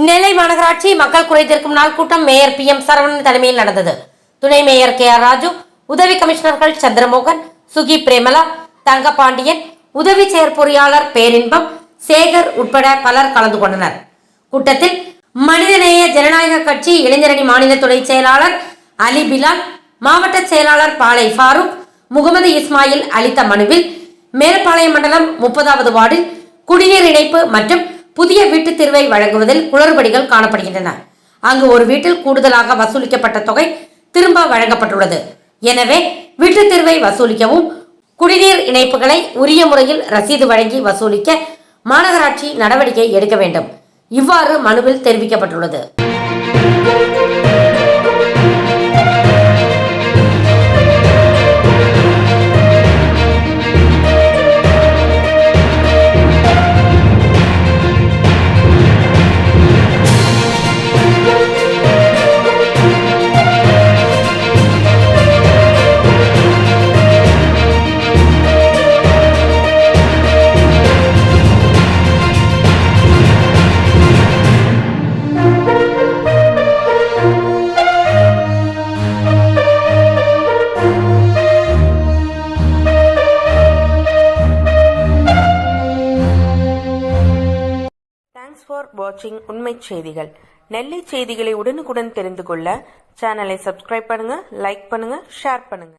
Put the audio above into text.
நெல்லை மாநகராட்சி மக்கள் குறை தீர்க்கும் நாள் கூட்டம் மேயர் PM சரவணன் தலைமையில் நடந்தது. துணை மேயர் KR ராஜு, உதவி கமிஷனர்கள் சந்திரமோகன், சுகி பிரேமலா, தங்கபாண்டியன், உதவி செயற்பொறியாளர் பேரின்பம், சேகர் உட்பட பலர் கலந்து கொண்டனர். கூட்டத்தில் மனிதநேய ஜனநாயக கட்சி இளைஞரணி மாநில துணை செயலாளர் அலி பிலால், மாவட்ட செயலாளர் பாலை ஃபாரூக், முகமது இஸ்மாயில் அளித்த மனுவில் மேலப்பாளையம் மண்டலம் 30வது வார்டில் குடிநீர் இணைப்பு மற்றும் புதிய வீட்டு தீர்வை வழங்குவதில் குளறுபடிகள் காணப்படுகின்றன. அங்கு ஒரு வீட்டில் கூடுதலாக வசூலிக்கப்பட்ட தொகை திரும்ப வழங்கப்பட்டுள்ளது. எனவே வீட்டு தீர்வை வசூலிக்கவும் குடிநீர் இணைப்புகளை உரிய முறையில் ரசீது வழங்கி வசூலிக்க மாநகராட்சி நடவடிக்கை எடுக்க வேண்டும். இவ்வாறு மனுவில் தெரிவிக்கப்பட்டுள்ளது. Thanks for watching உண்மை செய்திகள். நெல்லை செய்திகளை உடனுக்குடன் தெரிந்து கொள்ள சேனலை சப்ஸ்கிரைப் பண்ணுங்க, லைக் பண்ணுங்க, ஷேர் பண்ணுங்க.